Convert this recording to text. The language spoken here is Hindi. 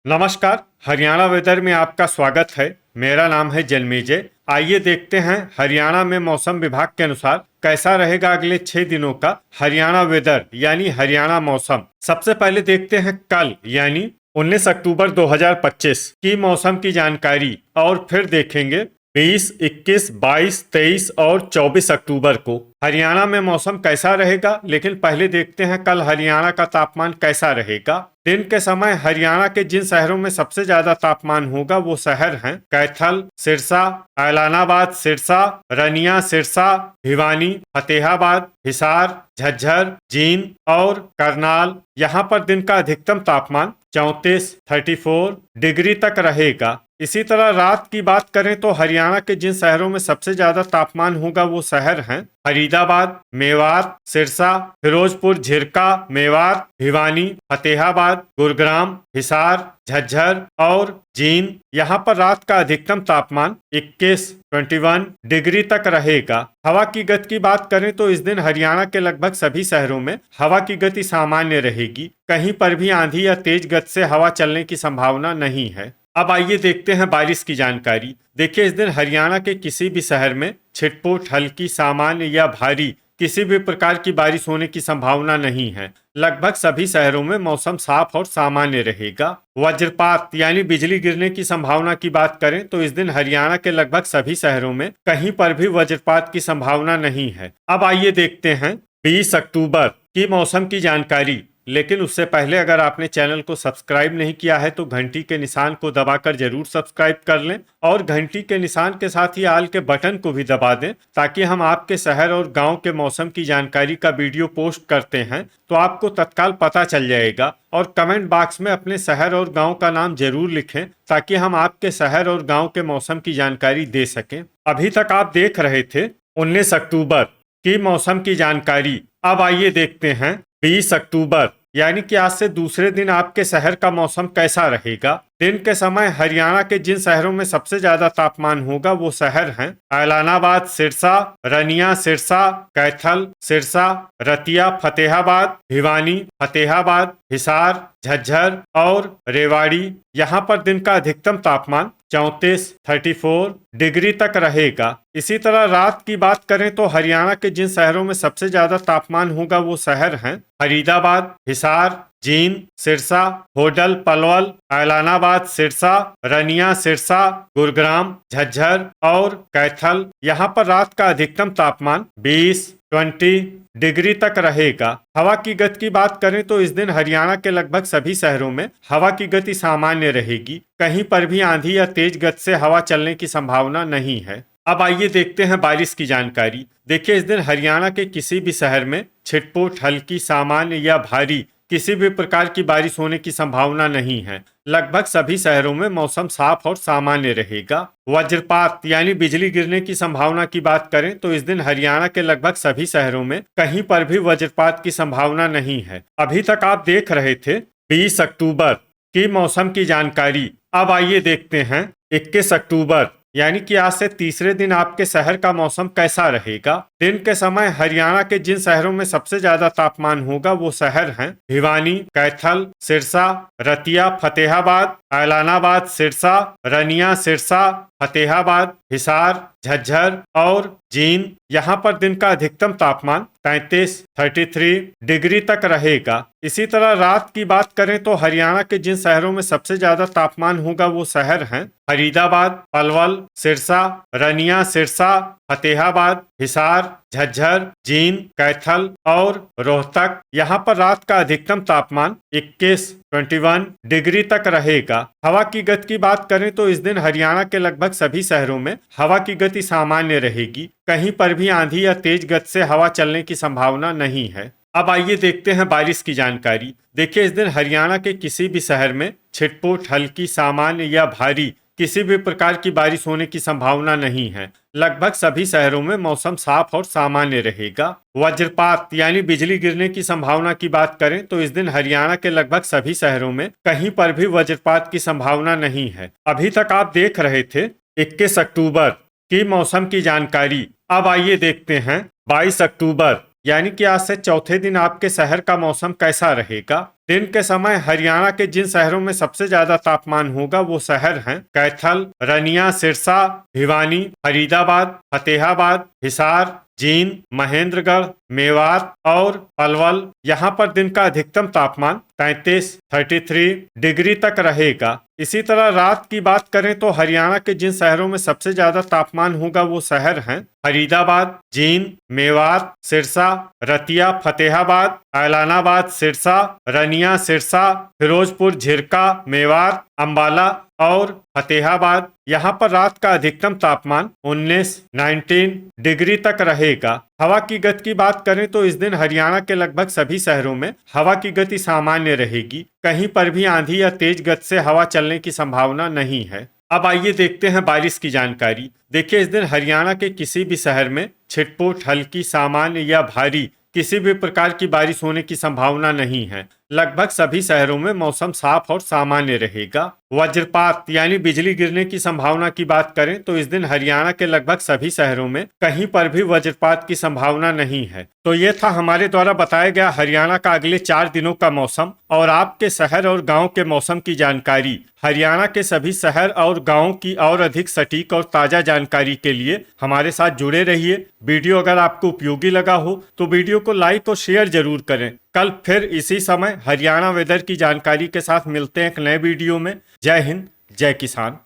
नमस्कार। हरियाणा वेदर में आपका स्वागत है। मेरा नाम है जन्मेजय। आइए देखते हैं हरियाणा में मौसम विभाग के अनुसार कैसा रहेगा अगले 6 दिनों का हरियाणा वेदर यानी हरियाणा मौसम। सबसे पहले देखते हैं कल यानी 19 अक्टूबर 2025 की मौसम की जानकारी और फिर देखेंगे 20, 21, 22, 23 और 24 अक्टूबर को हरियाणा में मौसम कैसा रहेगा। लेकिन पहले देखते हैं कल हरियाणा का तापमान कैसा रहेगा। दिन के समय हरियाणा के जिन शहरों में सबसे ज्यादा तापमान होगा वो शहर हैं कैथल, सिरसा, ऐलानाबाद, सिरसा, रनिया, सिरसा, भिवानी, फतेहाबाद, हिसार, झज्जर, जींद और करनाल। यहाँ पर दिन का अधिकतम तापमान 34 डिग्री तक रहेगा। इसी तरह रात की बात करें तो हरियाणा के जिन शहरों में सबसे ज्यादा तापमान होगा वो शहर हैं फरीदाबाद, मेवात, सिरसा, फिरोजपुर, झिरका, मेवात, भिवानी, फतेहाबाद, गुरुग्राम, हिसार, झज्जर और जींद। यहाँ पर रात का अधिकतम तापमान 21 डिग्री तक रहेगा। हवा की गति की बात करें तो इस दिन हरियाणा के लगभग सभी शहरों में हवा की गति सामान्य रहेगी। कहीं पर भी आंधी या तेज गति से हवा चलने की संभावना नहीं है। अब आइए देखते हैं बारिश की जानकारी। देखिए, इस दिन हरियाणा के किसी भी शहर में छिटपुट, हल्की, सामान्य या भारी किसी भी प्रकार की बारिश होने की संभावना नहीं है। लगभग सभी शहरों में मौसम साफ और सामान्य रहेगा। वज्रपात यानी बिजली गिरने की संभावना की बात करें तो इस दिन हरियाणा के लगभग सभी शहरों में कहीं पर भी वज्रपात की संभावना नहीं है। अब आइए देखते हैं 20 अक्टूबर की मौसम की जानकारी। लेकिन उससे पहले अगर आपने चैनल को सब्सक्राइब नहीं किया है तो घंटी के निशान को दबाकर जरूर सब्सक्राइब कर लें और घंटी के निशान के साथ ही आल के बटन को भी दबा दें ताकि हम आपके शहर और गांव के मौसम की जानकारी का वीडियो पोस्ट करते हैं तो आपको तत्काल पता चल जाएगा। और कमेंट बॉक्स में अपने शहर और गाँव का नाम जरूर लिखें ताकि हम आपके शहर और गाँव के मौसम की जानकारी दे सकें। अभी तक आप देख रहे थे 19 अक्टूबर की मौसम की जानकारी। अब आइए देखते हैं 20 अक्टूबर यानी कि आज से दूसरे दिन आपके शहर का मौसम कैसा रहेगा। दिन के समय हरियाणा के जिन शहरों में सबसे ज्यादा तापमान होगा वो शहर हैं ऐलानाबाद, सिरसा, रनिया, सिरसा, कैथल, सिरसा, रतिया, फतेहाबाद, भिवानी, फतेहाबाद, हिसार, झज्जर और रेवाड़ी। यहाँ पर दिन का अधिकतम तापमान 34 डिग्री तक रहेगा। इसी तरह रात की बात करें तो हरियाणा के जिन शहरों में सबसे ज्यादा तापमान होगा वो शहर हैं फरीदाबाद, हिसार, जींद, सिरसा, होडल, पलवल, ऐलानाबाद, सिरसा, रनिया, सिरसा, गुरुग्राम, झज्जर और कैथल। यहाँ पर रात का अधिकतम तापमान 20 डिग्री तक रहेगा। हवा की गति की बात करें तो इस दिन हरियाणा के लगभग सभी शहरों में हवा की गति सामान्य रहेगी। कहीं पर भी आंधी या तेज गति से हवा चलने की संभावना नहीं है। अब आइए देखते हैं बारिश की जानकारी। देखिए, इस दिन हरियाणा के किसी भी शहर में छिटपुट, हल्की, सामान्य या भारी किसी भी प्रकार की बारिश होने की संभावना नहीं है। लगभग सभी शहरों में मौसम साफ और सामान्य रहेगा। वज्रपात यानी बिजली गिरने की संभावना की बात करें तो इस दिन हरियाणा के लगभग सभी शहरों में कहीं पर भी वज्रपात की संभावना नहीं है। अभी तक आप देख रहे थे 20 अक्टूबर की मौसम की जानकारी। अब आइए देखते हैं 21 अक्टूबर यानी कि आज से तीसरे दिन आपके शहर का मौसम कैसा रहेगा। दिन के समय हरियाणा के जिन शहरों में सबसे ज्यादा तापमान होगा वो शहर हैं भिवानी, कैथल, सिरसा, रतिया, फतेहाबाद, ऐलानाबाद, सिरसा, रनिया, सिरसा, फतेहाबाद, हिसार, झज्जर और जींद। यहाँ पर दिन का अधिकतम तापमान 33 डिग्री तक रहेगा। इसी तरह रात की बात करें तो हरियाणा के जिन शहरों में सबसे ज्यादा तापमान होगा वो शहर हैं फरीदाबाद, पलवल, सिरसा, रनिया, सिरसा, फतेहाबाद, हिसार, झज्जर, जींद, कैथल और रोहतक। यहाँ पर रात का अधिकतम तापमान 21 डिग्री तक रहेगा। हवा की गति की बात करें तो इस दिन हरियाणा के लगभग सभी शहरों में हवा की गति सामान्य रहेगी। कहीं पर भी आंधी या तेज गति से हवा चलने की संभावना नहीं है। अब आइए देखते हैं बारिश की जानकारी। देखिए, इस दिन हरियाणा के किसी भी शहर में छिटपुट, हल्की, सामान्य या भारी किसी भी प्रकार की बारिश होने की संभावना नहीं है। लगभग सभी शहरों में मौसम साफ और सामान्य रहेगा। वज्रपात यानी बिजली गिरने की संभावना की बात करें तो इस दिन हरियाणा के लगभग सभी शहरों में कहीं पर भी वज्रपात की संभावना नहीं है। अभी तक आप देख रहे थे 21 अक्टूबर की मौसम की जानकारी। अब आइए देखते हैं 22 अक्टूबर यानी कि आज से चौथे दिन आपके शहर का मौसम कैसा रहेगा। दिन के समय हरियाणा के जिन शहरों में सबसे ज्यादा तापमान होगा वो शहर हैं कैथल, रनिया, सिरसा, भिवानी, फरीदाबाद, फतेहाबाद, हिसार, जींद, महेंद्रगढ़, मेवात और पलवल। यहाँ पर दिन का अधिकतम तापमान 33 डिग्री तक रहेगा। इसी तरह रात की बात करें तो हरियाणा के जिन शहरों में सबसे ज्यादा तापमान होगा वो शहर हैं फरीदाबाद, जींद, मेवात, सिरसा, रतिया, फतेहाबाद, ऐलानाबाद, सिरसा, रनिया, सिरसा, फिरोजपुर, झिरका, मेवात, अंबाला और फतेहाबाद। यहाँ पर रात का अधिकतम तापमान 19 डिग्री तक रहेगा। हवा की गति की बात करें तो इस दिन हरियाणा के लगभग सभी शहरों में हवा की गति सामान्य रहेगी। कहीं पर भी आंधी या तेज गति से हवा चलने की संभावना नहीं है। अब आइए देखते हैं बारिश की जानकारी। देखिए, इस दिन हरियाणा के किसी भी शहर में छिटपुट, हल्की, सामान्य या भारी किसी भी प्रकार की बारिश होने की संभावना नहीं है। लगभग सभी शहरों में मौसम साफ और सामान्य रहेगा। वज्रपात यानी बिजली गिरने की संभावना की बात करें तो इस दिन हरियाणा के लगभग सभी शहरों में कहीं पर भी वज्रपात की संभावना नहीं है। तो ये था हमारे द्वारा बताया गया हरियाणा का अगले 4 दिनों का मौसम और आपके शहर और गांव के मौसम की जानकारी। हरियाणा के सभी शहर और गांव की और अधिक सटीक और ताजा जानकारी के लिए हमारे साथ जुड़े रहिए। वीडियो अगर आपको उपयोगी लगा हो तो वीडियो को लाइक और शेयर जरूर करें। कल फिर इसी समय हरियाणा वेदर की जानकारी के साथ मिलते हैं एक नए वीडियो में। जय हिंद, जय किसान।